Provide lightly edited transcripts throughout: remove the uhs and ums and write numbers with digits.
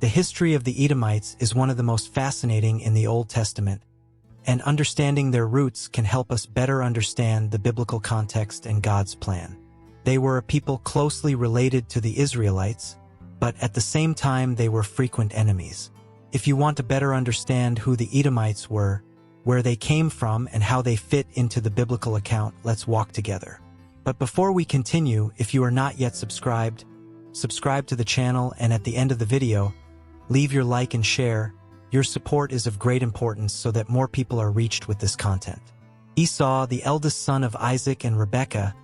The history of the Edomites is one of the most fascinating in the Old Testament, and understanding their roots can help us better understand the biblical context and God's plan. They were a people closely related to the Israelites, but at the same time they were frequent enemies. If you want to better understand who the Edomites were, where they came from, and how they fit into the biblical account, let's walk together. But before we continue, if you are not yet subscribed, subscribe to the channel, and at the end of the video, leave your like and share. Your support is of great importance so that more people are reached with this content. Esau, the eldest son of Isaac and Rebekah,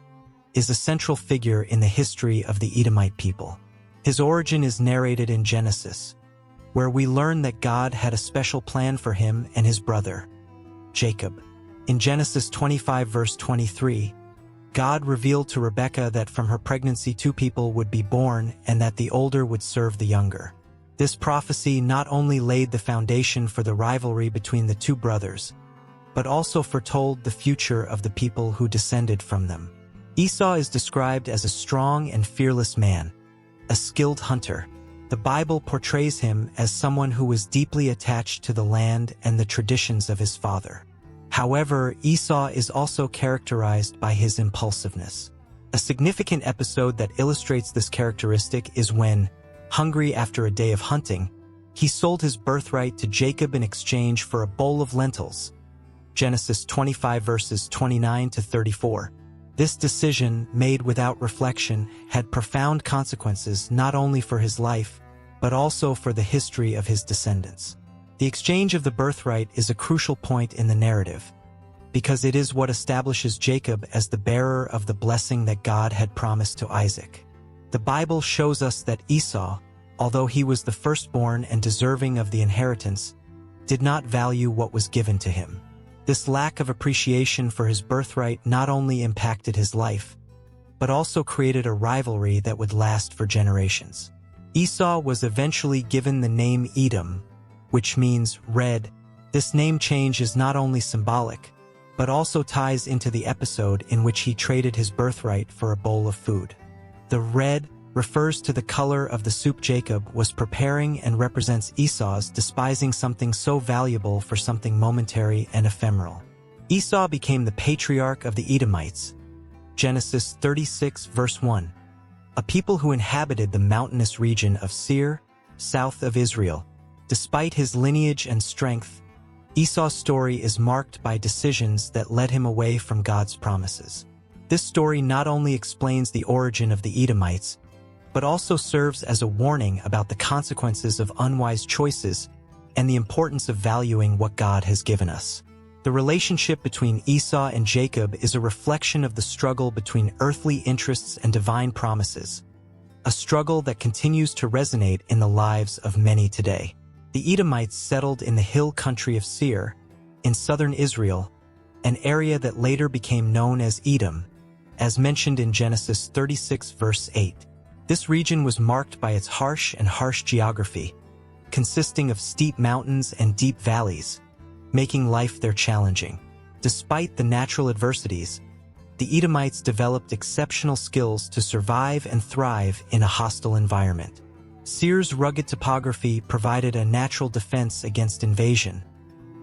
is a central figure in the history of the Edomite people. His origin is narrated in Genesis, where we learn that God had a special plan for him and his brother, Jacob. In Genesis 25 verse 23, God revealed to Rebekah that from her pregnancy 2 people would be born and that the older would serve the younger. This prophecy not only laid the foundation for the rivalry between the 2 brothers, but also foretold the future of the people who descended from them. Esau is described as a strong and fearless man, a skilled hunter. The Bible portrays him as someone who was deeply attached to the land and the traditions of his father. However, Esau is also characterized by his impulsiveness. A significant episode that illustrates this characteristic is when, hungry after a day of hunting, he sold his birthright to Jacob in exchange for a bowl of lentils. Genesis 25 verses 29 to 34. This decision, made without reflection, had profound consequences not only for his life, but also for the history of his descendants. The exchange of the birthright is a crucial point in the narrative, because it is what establishes Jacob as the bearer of the blessing that God had promised to Isaac. The Bible shows us that Esau, although he was the firstborn and deserving of the inheritance, did not value what was given to him. This lack of appreciation for his birthright not only impacted his life, but also created a rivalry that would last for generations. Esau was eventually given the name Edom, which means red. This name change is not only symbolic, but also ties into the episode in which he traded his birthright for a bowl of food. The red refers to the color of the soup Jacob was preparing and represents Esau's despising something so valuable for something momentary and ephemeral. Esau became the patriarch of the Edomites, Genesis 36 verse 1, a people who inhabited the mountainous region of Seir, south of Israel. Despite his lineage and strength, Esau's story is marked by decisions that led him away from God's promises. This story not only explains the origin of the Edomites, but also serves as a warning about the consequences of unwise choices and the importance of valuing what God has given us. The relationship between Esau and Jacob is a reflection of the struggle between earthly interests and divine promises, a struggle that continues to resonate in the lives of many today. The Edomites settled in the hill country of Seir, in southern Israel, an area that later became known as Edom, as mentioned in Genesis 36 verse 8. This region was marked by its harsh geography, consisting of steep mountains and deep valleys, making life there challenging. Despite the natural adversities, the Edomites developed exceptional skills to survive and thrive in a hostile environment. Seir's rugged topography provided a natural defense against invasion,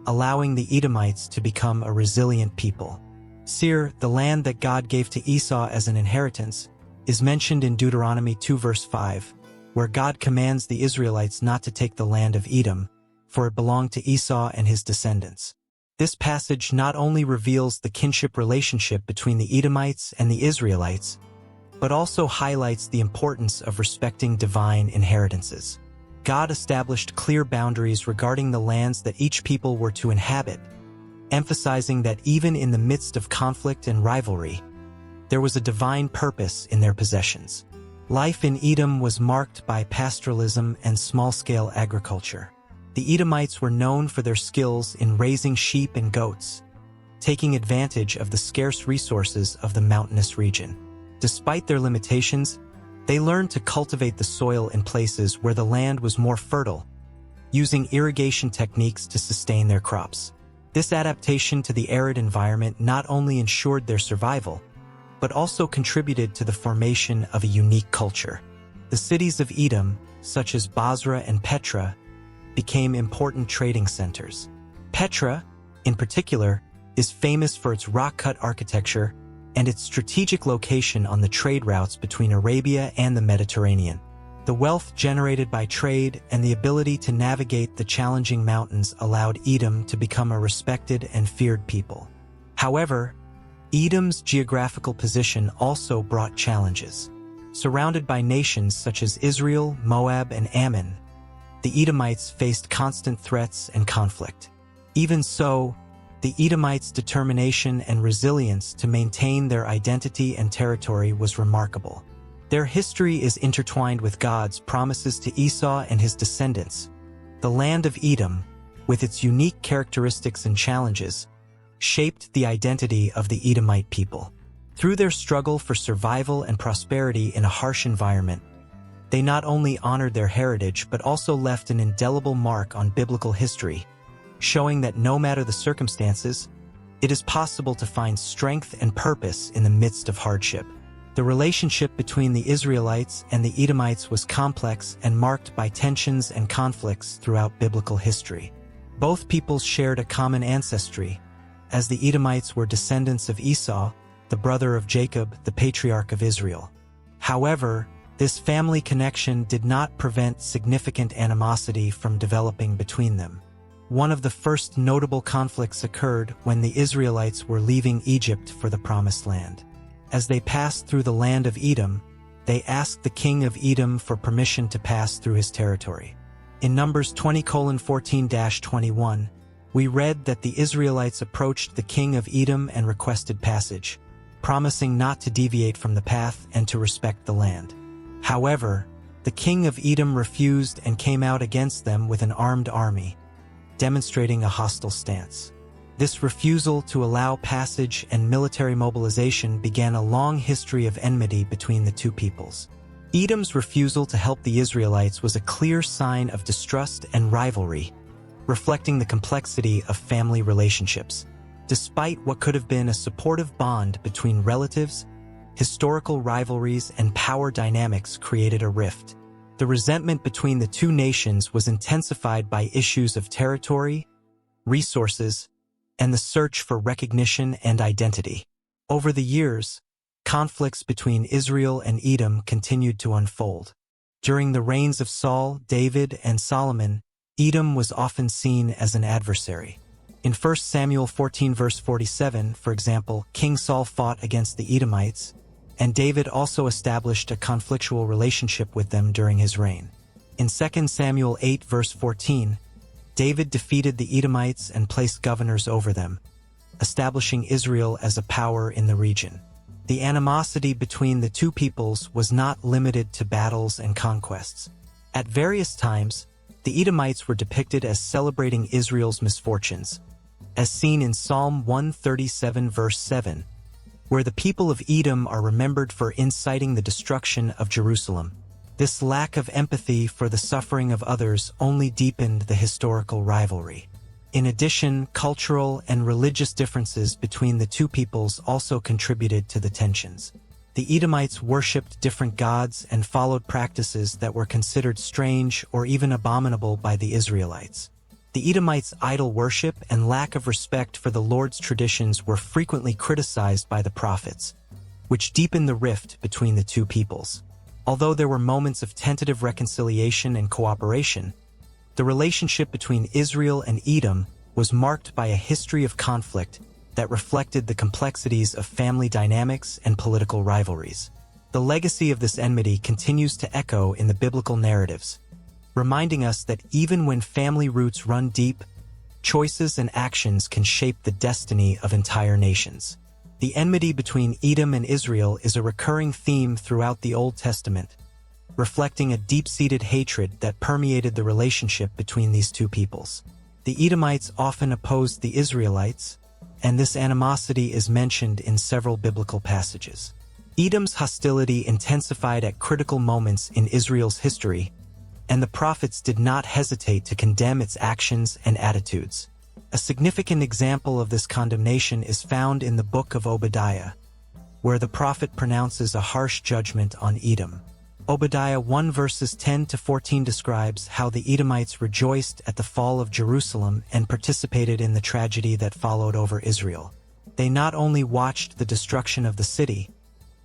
allowing the Edomites to become a resilient people. Seir, the land that God gave to Esau as an inheritance, is mentioned in Deuteronomy 2 verse 5, where God commands the Israelites not to take the land of Edom, for it belonged to Esau and his descendants. This passage not only reveals the kinship relationship between the Edomites and the Israelites, but also highlights the importance of respecting divine inheritances. God established clear boundaries regarding the lands that each people were to inhabit, emphasizing that even in the midst of conflict and rivalry, there was a divine purpose in their possessions. Life in Edom was marked by pastoralism and small-scale agriculture. The Edomites were known for their skills in raising sheep and goats, taking advantage of the scarce resources of the mountainous region. Despite their limitations, they learned to cultivate the soil in places where the land was more fertile, using irrigation techniques to sustain their crops. This adaptation to the arid environment not only ensured their survival, but also contributed to the formation of a unique culture. The cities of Edom, such as Basra and Petra, became important trading centers. Petra, in particular, is famous for its rock-cut architecture and its strategic location on the trade routes between Arabia and the Mediterranean. The wealth generated by trade and the ability to navigate the challenging mountains allowed Edom to become a respected and feared people. However, Edom's geographical position also brought challenges. Surrounded by nations such as Israel, Moab, and Ammon, the Edomites faced constant threats and conflict. Even so, the Edomites' determination and resilience to maintain their identity and territory was remarkable. Their history is intertwined with God's promises to Esau and his descendants. The land of Edom, with its unique characteristics and challenges, shaped the identity of the Edomite people. Through their struggle for survival and prosperity in a harsh environment, they not only honored their heritage but also left an indelible mark on biblical history, showing that no matter the circumstances, it is possible to find strength and purpose in the midst of hardship. The relationship between the Israelites and the Edomites was complex and marked by tensions and conflicts throughout biblical history. Both peoples shared a common ancestry, as the Edomites were descendants of Esau, the brother of Jacob, the patriarch of Israel. However, this family connection did not prevent significant animosity from developing between them. One of the first notable conflicts occurred when the Israelites were leaving Egypt for the Promised Land. As they passed through the land of Edom, they asked the king of Edom for permission to pass through his territory. In Numbers 20:14-21, we read that the Israelites approached the king of Edom and requested passage, promising not to deviate from the path and to respect the land. However, the king of Edom refused and came out against them with an armed army, demonstrating a hostile stance. This refusal to allow passage and military mobilization began a long history of enmity between the two peoples. Edom's refusal to help the Israelites was a clear sign of distrust and rivalry, reflecting the complexity of family relationships. Despite what could have been a supportive bond between relatives, historical rivalries and power dynamics created a rift. The resentment between the two nations was intensified by issues of territory, resources, and the search for recognition and identity. Over the years, conflicts between Israel and Edom continued to unfold. During the reigns of Saul, David, and Solomon, Edom was often seen as an adversary. In 1 Samuel 14 verse 47, for example, King Saul fought against the Edomites, and David also established a conflictual relationship with them during his reign. In 2 Samuel 8 verse 14, David defeated the Edomites and placed governors over them, establishing Israel as a power in the region. The animosity between the two peoples was not limited to battles and conquests. At various times, the Edomites were depicted as celebrating Israel's misfortunes, as seen in Psalm 137 verse 7, where the people of Edom are remembered for inciting the destruction of Jerusalem. This lack of empathy for the suffering of others only deepened the historical rivalry. In addition, cultural and religious differences between the two peoples also contributed to the tensions. The Edomites worshipped different gods and followed practices that were considered strange or even abominable by the Israelites. The Edomites' idol worship and lack of respect for the Lord's traditions were frequently criticized by the prophets, which deepened the rift between the two peoples. Although there were moments of tentative reconciliation and cooperation, the relationship between Israel and Edom was marked by a history of conflict that reflected the complexities of family dynamics and political rivalries. The legacy of this enmity continues to echo in the biblical narratives, reminding us that even when family roots run deep, choices and actions can shape the destiny of entire nations. The enmity between Edom and Israel is a recurring theme throughout the Old Testament, reflecting a deep-seated hatred that permeated the relationship between these two peoples. The Edomites often opposed the Israelites, and this animosity is mentioned in several biblical passages. Edom's hostility intensified at critical moments in Israel's history, and the prophets did not hesitate to condemn its actions and attitudes. A significant example of this condemnation is found in the book of Obadiah, where the prophet pronounces a harsh judgment on Edom. Obadiah 1 verses 10 to 14 describes how the Edomites rejoiced at the fall of Jerusalem and participated in the tragedy that followed over Israel. They not only watched the destruction of the city,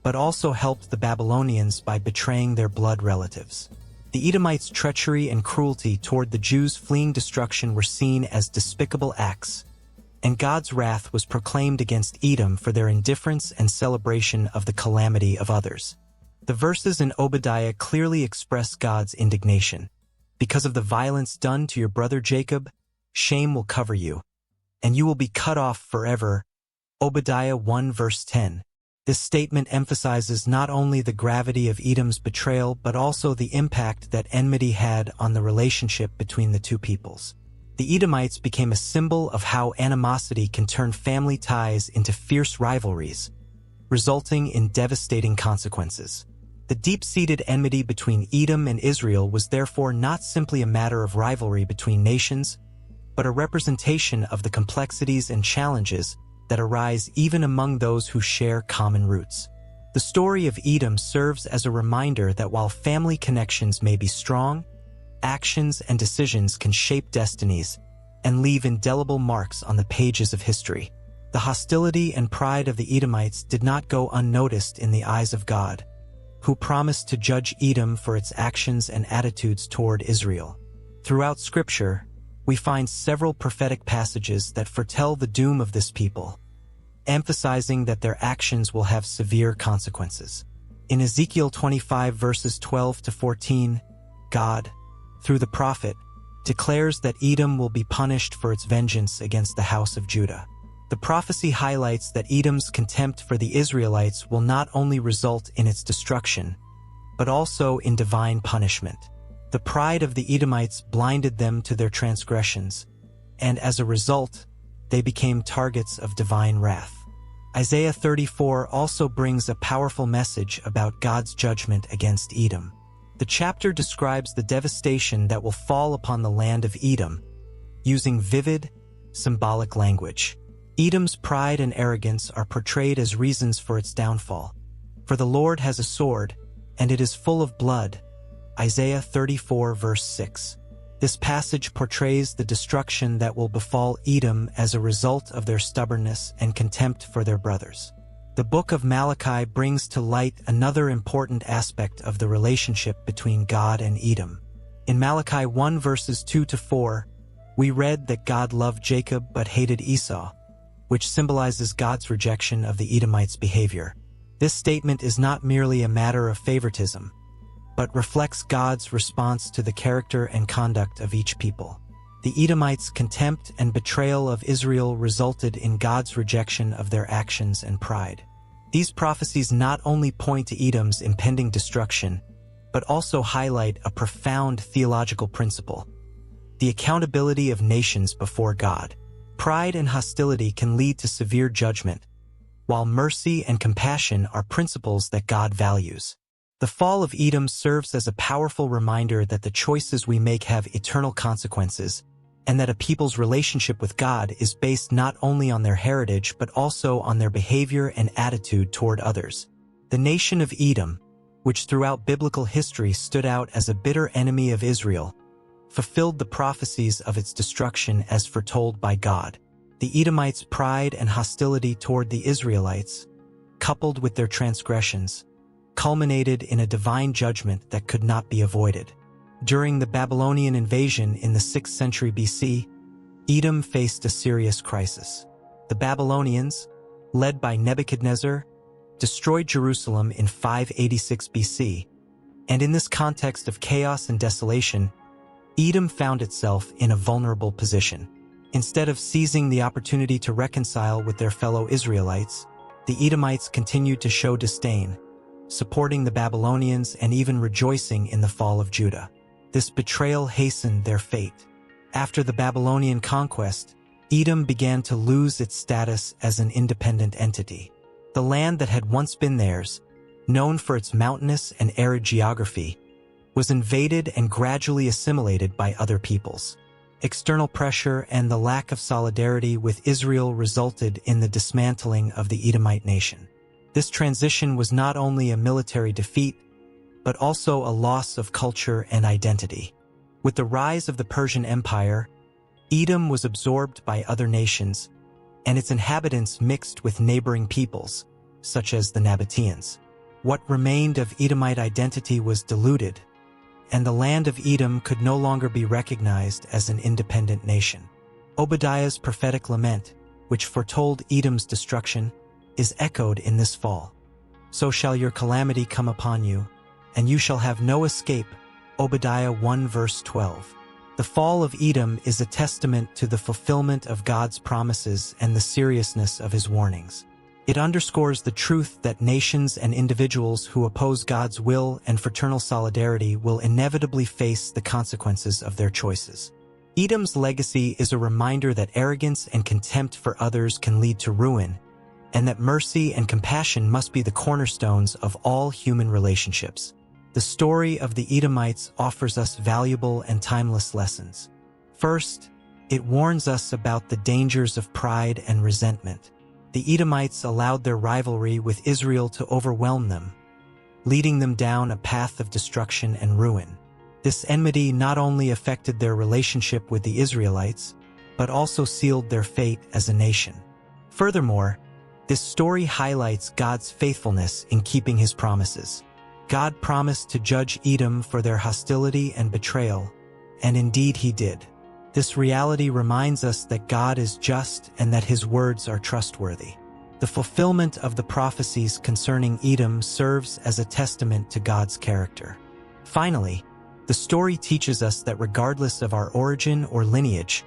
but also helped the Babylonians by betraying their blood relatives. The Edomites' treachery and cruelty toward the Jews fleeing destruction were seen as despicable acts, and God's wrath was proclaimed against Edom for their indifference and celebration of the calamity of others. The verses in Obadiah clearly express God's indignation. Because of the violence done to your brother Jacob, shame will cover you, and you will be cut off forever. Obadiah 1 verse 10. This statement emphasizes not only the gravity of Edom's betrayal but also the impact that enmity had on the relationship between the two peoples. The Edomites became a symbol of how animosity can turn family ties into fierce rivalries, resulting in devastating consequences. The deep-seated enmity between Edom and Israel was therefore not simply a matter of rivalry between nations, but a representation of the complexities and challenges that arise even among those who share common roots. The story of Edom serves as a reminder that while family connections may be strong, actions and decisions can shape destinies and leave indelible marks on the pages of history. The hostility and pride of the Edomites did not go unnoticed in the eyes of God, who promised to judge Edom for its actions and attitudes toward Israel. Throughout Scripture, we find several prophetic passages that foretell the doom of this people, emphasizing that their actions will have severe consequences. In Ezekiel 25 verses 12 to 14, God, through the prophet, declares that Edom will be punished for its vengeance against the house of Judah. The prophecy highlights that Edom's contempt for the Israelites will not only result in its destruction, but also in divine punishment. The pride of the Edomites blinded them to their transgressions, and as a result, they became targets of divine wrath. Isaiah 34 also brings a powerful message about God's judgment against Edom. The chapter describes the devastation that will fall upon the land of Edom, using vivid, symbolic language. Edom's pride and arrogance are portrayed as reasons for its downfall. For the Lord has a sword, and it is full of blood. Isaiah 34 verse 6. This passage portrays the destruction that will befall Edom as a result of their stubbornness and contempt for their brothers. The book of Malachi brings to light another important aspect of the relationship between God and Edom. In Malachi 1 verses 2 to 4, we read that God loved Jacob but hated Esau, which symbolizes God's rejection of the Edomites' behavior. This statement is not merely a matter of favoritism, but reflects God's response to the character and conduct of each people. The Edomites' contempt and betrayal of Israel resulted in God's rejection of their actions and pride. These prophecies not only point to Edom's impending destruction, but also highlight a profound theological principle: the accountability of nations before God. Pride and hostility can lead to severe judgment, while mercy and compassion are principles that God values. The fall of Edom serves as a powerful reminder that the choices we make have eternal consequences, and that a people's relationship with God is based not only on their heritage but also on their behavior and attitude toward others. The nation of Edom, which throughout biblical history stood out as a bitter enemy of Israel, fulfilled the prophecies of its destruction as foretold by God. The Edomites' pride and hostility toward the Israelites, coupled with their transgressions, culminated in a divine judgment that could not be avoided. During the Babylonian invasion in the 6th century BC, Edom faced a serious crisis. The Babylonians, led by Nebuchadnezzar, destroyed Jerusalem in 586 BC, and in this context of chaos and desolation, Edom found itself in a vulnerable position. Instead of seizing the opportunity to reconcile with their fellow Israelites, the Edomites continued to show disdain, supporting the Babylonians and even rejoicing in the fall of Judah. This betrayal hastened their fate. After the Babylonian conquest, Edom began to lose its status as an independent entity. The land that had once been theirs, known for its mountainous and arid geography, was invaded and gradually assimilated by other peoples. External pressure and the lack of solidarity with Israel resulted in the dismantling of the Edomite nation. This transition was not only a military defeat, but also a loss of culture and identity. With the rise of the Persian Empire, Edom was absorbed by other nations, and its inhabitants mixed with neighboring peoples, such as the Nabateans. What remained of Edomite identity was diluted, and the land of Edom could no longer be recognized as an independent nation. Obadiah's prophetic lament, which foretold Edom's destruction, is echoed in this fall. So shall your calamity come upon you, and you shall have no escape. Obadiah 1 verse 12. The fall of Edom is a testament to the fulfillment of God's promises and the seriousness of his warnings. It underscores the truth that nations and individuals who oppose God's will and fraternal solidarity will inevitably face the consequences of their choices. Edom's legacy is a reminder that arrogance and contempt for others can lead to ruin, and that mercy and compassion must be the cornerstones of all human relationships. The story of the Edomites offers us valuable and timeless lessons. First, it warns us about the dangers of pride and resentment. The Edomites allowed their rivalry with Israel to overwhelm them, leading them down a path of destruction and ruin. This enmity not only affected their relationship with the Israelites, but also sealed their fate as a nation. Furthermore, this story highlights God's faithfulness in keeping his promises. God promised to judge Edom for their hostility and betrayal, and indeed he did. This reality reminds us that God is just and that his words are trustworthy. The fulfillment of the prophecies concerning Edom serves as a testament to God's character. Finally, the story teaches us that regardless of our origin or lineage,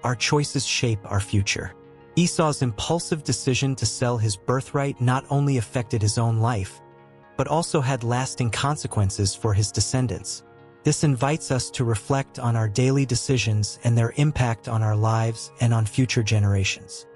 our choices shape our future. Esau's impulsive decision to sell his birthright not only affected his own life, but also had lasting consequences for his descendants. This invites us to reflect on our daily decisions and their impact on our lives and on future generations.